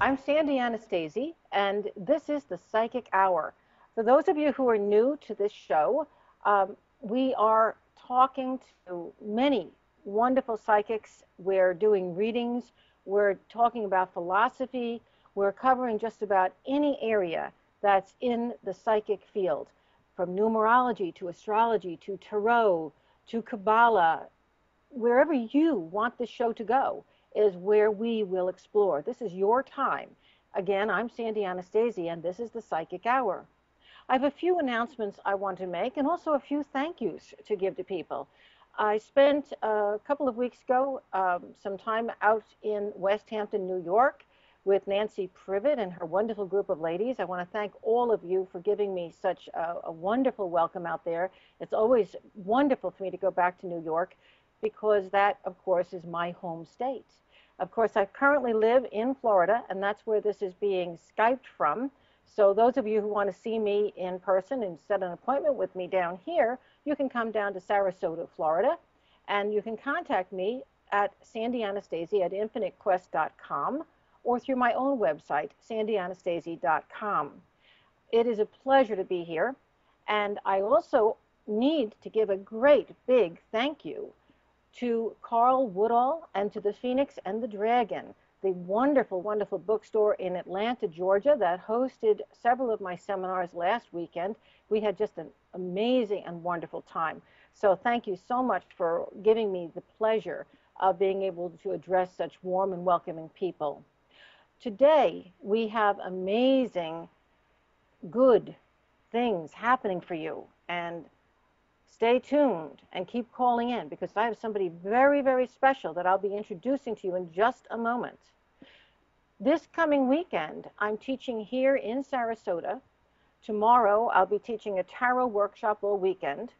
I'm Sandy Anastasi, and this is the Psychic Hour. For those of you who are new to this show, we are talking to many wonderful psychics. We're doing readings, we're talking about philosophy, we're covering just about any area that's in the psychic field, from numerology to astrology to tarot to Kabbalah. Wherever you want this show to go is where we will explore. This is your time. Again, I'm Sandy Anastasi, and this is the Psychic Hour. I have a few announcements I want to make and also a few thank yous to give to people. I spent a couple of weeks ago some time out in West Hampton, New York, with Nancy Privet and her wonderful group of ladies. I want to thank all of you for giving me such a wonderful welcome out there. It's always wonderful for me to go back to New York, because that, of course, is my home state. Of course, I currently live in Florida, and that's where this is being Skyped from. So those of you who want to see me in person and set an appointment with me down here, you can come down to Sarasota, Florida, and you can contact me at sandyanastasi@infinitequest.com or through my own website, sandyanastasi.com. It is a pleasure to be here, and I also need to give a great big thank you to Carl Woodall and to the Phoenix and the Dragon, the wonderful, wonderful bookstore in Atlanta, Georgia, that hosted several of my seminars last weekend. We had just an amazing and wonderful time. So thank you so much for giving me the pleasure of being able to address such warm and welcoming people. Today, we have amazing, good things happening for you. And stay tuned and keep calling in, because I have somebody very, very special that I'll be introducing to you in just a moment. This coming weekend, I'm teaching here in Sarasota. Tomorrow, I'll be teaching a tarot workshop all weekend.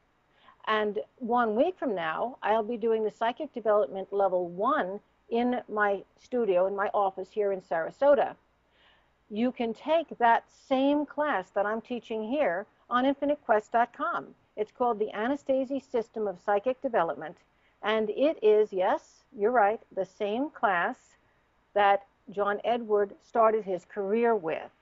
And 1 week from now, I'll be doing the Psychic Development Level 1 in my studio, in my office here in Sarasota. You can take that same class that I'm teaching here on infinitequest.com. It's called the Anastasi System of Psychic Development, and it is, yes, you're right, the same class that John Edward started his career with.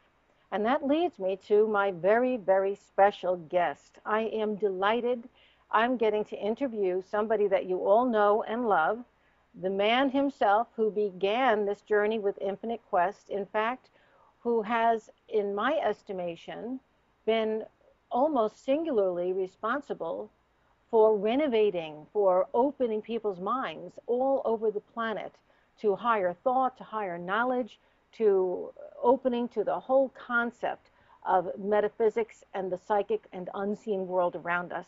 And that leads me to my very, very special guest. I am delighted I'm getting to interview somebody that you all know and love, the man himself who began this journey with Infinite Quest, in fact, who has, in my estimation, been almost singularly responsible for renovating, for opening people's minds all over the planet to higher thought, to higher knowledge, to opening to the whole concept of metaphysics and the psychic and unseen world around us.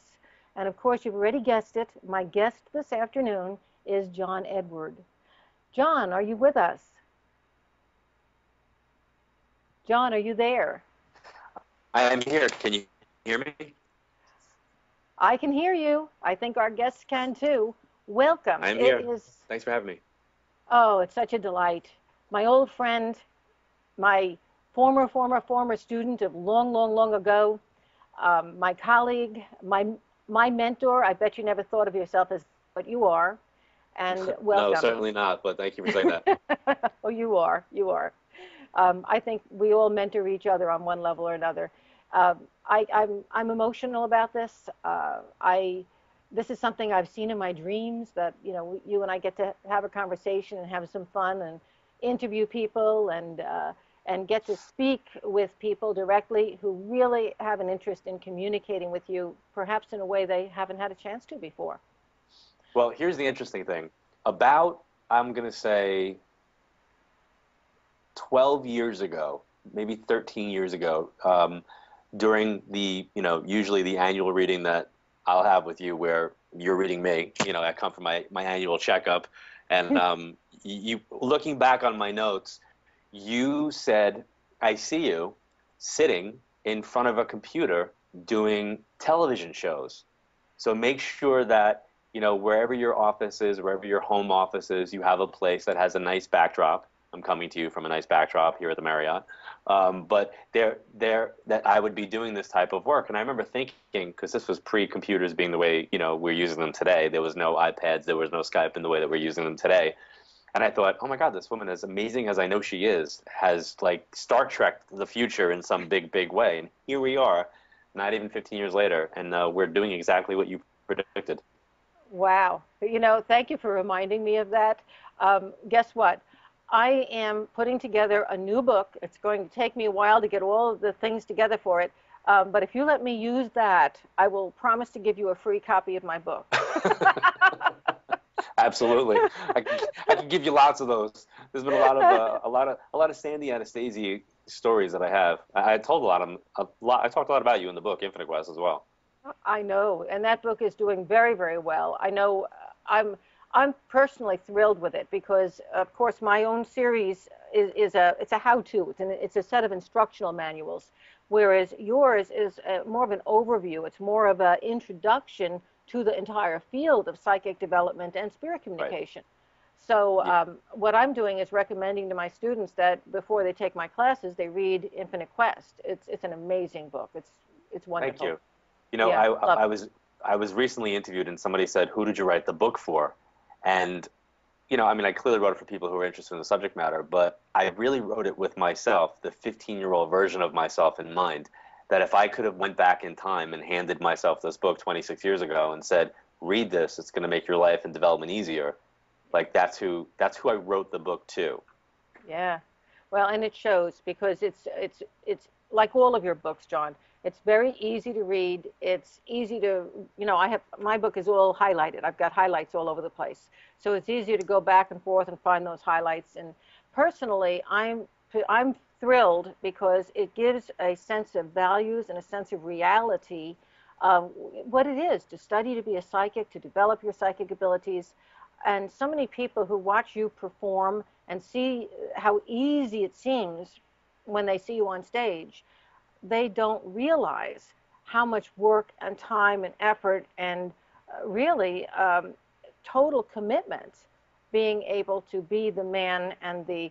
And of course, you've already guessed it, my guest this afternoon is John Edward. John, are you with us? John, are you there? I am here. Can you hear me? I can hear you. I think our guests can too. Welcome. I'm here. Thanks for having me. Oh, it's such a delight. My old friend, my former student of long ago, my colleague, my mentor. I bet you never thought of yourself as what you are. And welcome. No, certainly not, but thank you for saying that. Oh, you are. I think we all mentor each other on one level or another. I'm emotional about this. This is something I've seen in my dreams, that you and I get to have a conversation and have some fun and interview people and get to speak with people directly who really have an interest in communicating with you, perhaps in a way they haven't had a chance to before. Well, here's the interesting thing. About, I'm going to say, 12 years ago, maybe 13 years ago, during the, usually the annual reading that I'll have with you, where you're reading me, I come from my annual checkup, and you looking back on my notes, you said, I see you sitting in front of a computer doing television shows. So make sure that, wherever your office is, wherever your home office is, you have a place that has a nice backdrop. I'm coming to you from a nice backdrop here at the Marriott. But that I would be doing this type of work. And I remember thinking, because this was pre-computers being the way, we're using them today. There was no iPads, there was no Skype in the way that we're using them today. And I thought, oh my God, this woman, as amazing as I know she is, has like Star Trek the future in some big, big way. And here we are, not even 15 years later, and we're doing exactly what you predicted. Wow. Thank you for reminding me of that. Guess what? I am putting together a new book. It's going to take me a while to get all of the things together for it. But if you let me use that, I will promise to give you a free copy of my book. Absolutely, I can give you lots of those. There's been a lot of Sandy Anastasi stories that I have. I told a lot of them, a lot. I talked a lot about you in the book Infinite Quest as well. I know, and that book is doing very, very well. I know I'm personally thrilled with it because, of course, my own series is it's a how-to. It's a set of instructional manuals, whereas yours is more of an overview. It's more of an introduction to the entire field of psychic development and spirit Right. communication. So Yeah. what I'm doing is recommending to my students that before they take my classes, they read Infinite Quest. It's an amazing book. It's Thank wonderful. you. You know, Yeah, love I it. was I was recently interviewed, and somebody said, "Who did you write the book for?" And I mean, I clearly wrote it for people who are interested in the subject matter, but I really wrote it with myself, the 15-year-old version of myself in mind. That if I could have went back in time and handed myself this book 26 years ago and said, "Read this. It's going to make your life and development easier." Like that's who I wrote the book to. Yeah. Well, and it shows because it's like all of your books, John. It's very easy to read. It's easy to, I have my book is all highlighted. I've got highlights all over the place. So it's easier to go back and forth and find those highlights. And personally, I'm thrilled because it gives a sense of values and a sense of reality of what it is to study to be a psychic, to develop your psychic abilities. And so many people who watch you perform and see how easy it seems when they see you on stage, they don't realize how much work and time and effort and really total commitment being able to be the man and the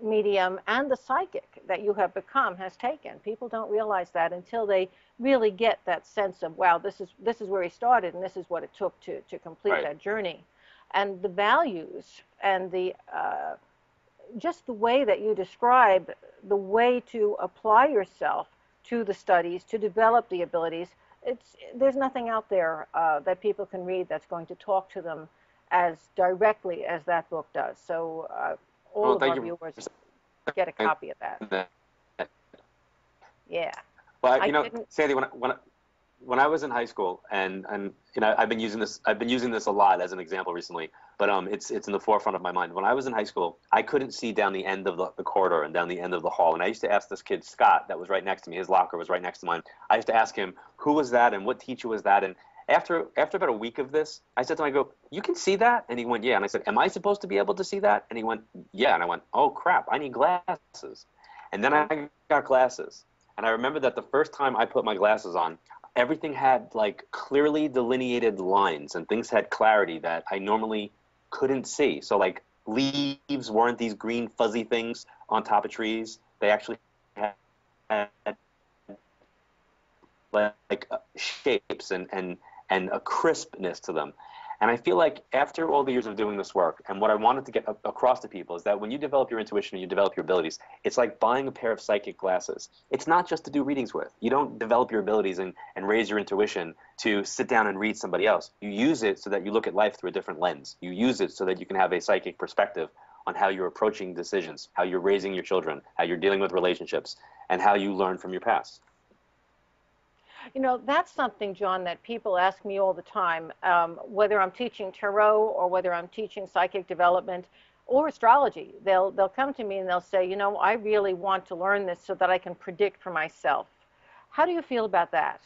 medium and the psychic that you have become has taken. People don't realize that until they really get that sense of, wow, this is where he started and this is what it took to complete Right. that journey. And the values and the just the way that you describe the way to apply yourself to the studies to develop the abilities, there's nothing out there that people can read that's going to talk to them as directly as that book does. So all Well, of thank our you viewers for get a saying copy of that. that. Yeah, Well, I couldn't. Sandy, when I was in high school, and I've been using this a lot as an example recently, but it's in the forefront of my mind. When I was in high school, I couldn't see down the end of the corridor and down the end of the hall, and I used to ask this kid Scott that was right next to me. His locker was right next to mine. I used to ask him who was that and what teacher was that, and after about a week of this, I said to him, I go, "You can see that?" And he went, "Yeah." And I said, "Am I supposed to be able to see that?" And he went, "Yeah." And I went, "Oh crap, I need glasses." And then Mhm. I got glasses. And I remember that the first time I put my glasses on, everything had like clearly delineated lines and things had clarity that I normally couldn't see. So like leaves weren't these green fuzzy things on top of trees. They actually had shapes and a crispness to them. And I feel like after all the years of doing this work, and what I wanted to get across to people is that when you develop your intuition and you develop your abilities, it's like buying a pair of psychic glasses. It's not just to do readings with. You don't develop your abilities and raise your intuition to sit down and read somebody else. You use it so that you look at life through a different lens. You use it so that you can have a psychic perspective on how you're approaching decisions, how you're raising your children, how you're dealing with relationships, and how you learn from your past. That's something, John, that people ask me all the time, whether I'm teaching tarot or whether I'm teaching psychic development or astrology. They'll come to me and they'll say, I really want to learn this so that I can predict for myself. How do you feel about that?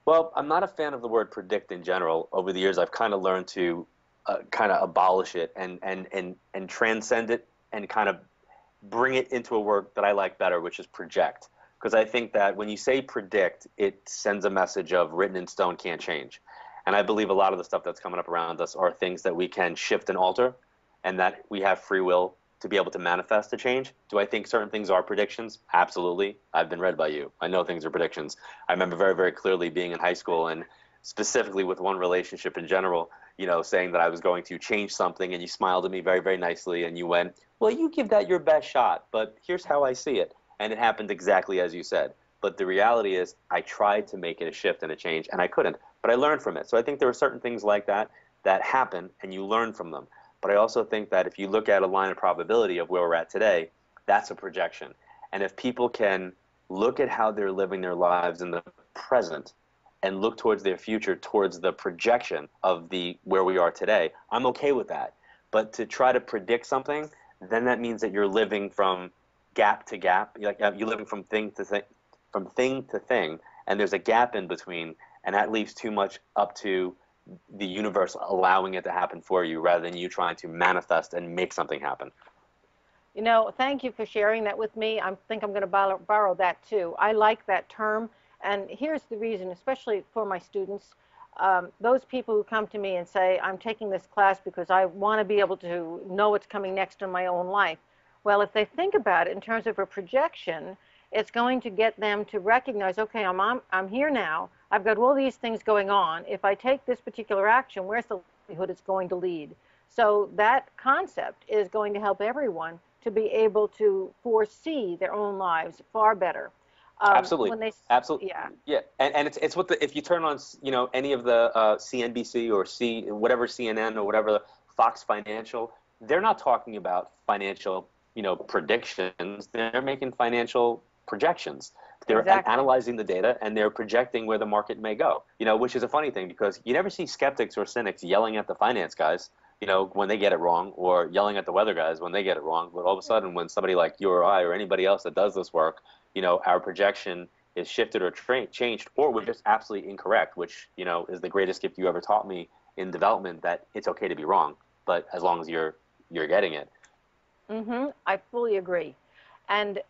Well, I'm not a fan of the word predict in general. Over the years, I've kind of learned to kind of abolish it and transcend it and kind of bring it into a word that I like better, which is project. Because I think that when you say predict, it sends a message of written in stone can't change. And I believe a lot of the stuff that's coming up around us are things that we can shift and alter, and that we have free will to be able to manifest a change. Do I think certain things are predictions? Absolutely. I've been read by you. I know things are predictions. I remember very, very clearly being in high school and specifically with one relationship in general, saying that I was going to change something, and you smiled at me very, very nicely, and you went, well, you give that your best shot, but here's how I see it. And it happened exactly as you said. But the reality is I tried to make it a shift and a change, and I couldn't. But I learned from it. So I think there are certain things like that that happen, and you learn from them. But I also think that if you look at a line of probability of where we're at today, that's a projection. And if people can look at how they're living their lives in the present and look towards their future, towards the projection of the where we are today, I'm okay with that. But to try to predict something, then that means that you're living from gap to gap. You're living from thing to thing, and there's a gap in between, and that leaves too much up to the universe allowing it to happen for you rather than you trying to manifest and make something happen. Thank you for sharing that with me. I think I'm going to borrow that too. I like that term. And here's the reason, especially for my students, those people who come to me and say, I'm taking this class because I want to be able to know what's coming next in my own life. Well, if they think about it in terms of a projection, it's going to get them to recognize, okay, I'm here now. I've got all these things going on. If I take this particular action, where's the likelihood it's going to lead? So that concept is going to help everyone to be able to foresee their own lives far better. Absolutely. Absolutely. Yeah. Yeah. And it's what if you turn on, any of the CNBC or whatever CNN or whatever, Fox Financial, they're not talking about financial, predictions. They're making financial projections. They're Exactly. analyzing the data and they're projecting where the market may go, which is a funny thing because you never see skeptics or cynics yelling at the finance guys, when they get it wrong, or yelling at the weather guys when they get it wrong. But all of a sudden, when somebody like you or I or anybody else that does this work, our projection is shifted or changed, or we're just absolutely incorrect, which, is the greatest gift you ever taught me in development, that it's okay to be wrong, but as long as you're getting it. I fully agree. And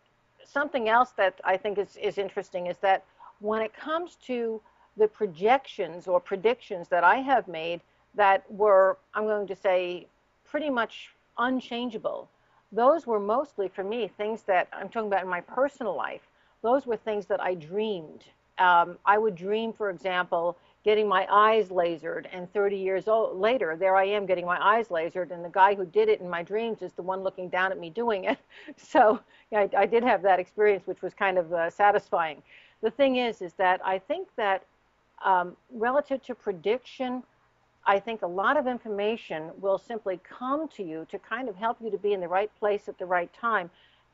something else that I think is interesting is that when it comes to the projections or predictions that I have made that were, I'm going to say, pretty much unchangeable, those were mostly for me things that I'm talking about in my personal life. Those were things that I dreamed. I would dream, for example, getting my eyes lasered, and 30 years later, there I am getting my eyes lasered, and the guy who did it in my dreams is the one looking down at me doing it. So yeah, I did have that experience, which was kind of satisfying. The thing is that I think that relative to prediction, I think a lot of information will simply come to you to kind of help you to be in the right place at the right time.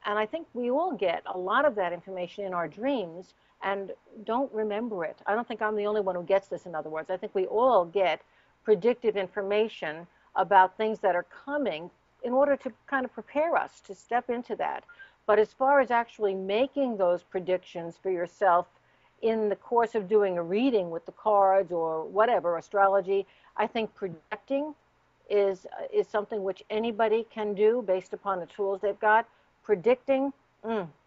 And I think we all get a lot of that information in our dreams and don't remember it. I don't think I'm the only one who gets this, in other words. I think we all get predictive information about things that are coming in order to kind of prepare us to step into that. But as far as actually making those predictions for yourself in the course of doing a reading with the cards or whatever, astrology, I think projecting is something which anybody can do based upon the tools they've got. Predicting,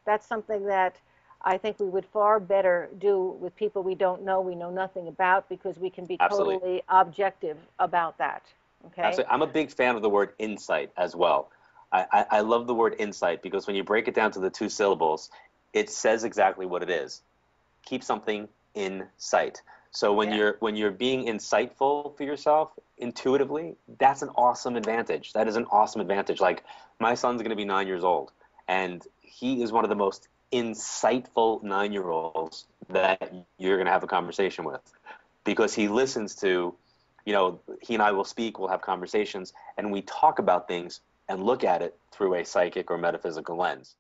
that's something that I think we would far better do with people we don't know, we know nothing about, because we can be Absolutely. totally objective about that. Okay? Absolutely. I'm a big fan of the word insight as well. I love the word insight because when you break it down to the two syllables, it says exactly what it is. Keep something in sight. So when you're being insightful for yourself intuitively, that's an awesome advantage. That is an awesome advantage. Like, my son's going to be 9 years old, and he is one of the most insightful 9-year-olds that you're going to have a conversation with, because he listens to, he and I will speak, we'll have conversations, and we talk about things and look at it through a psychic or metaphysical lens.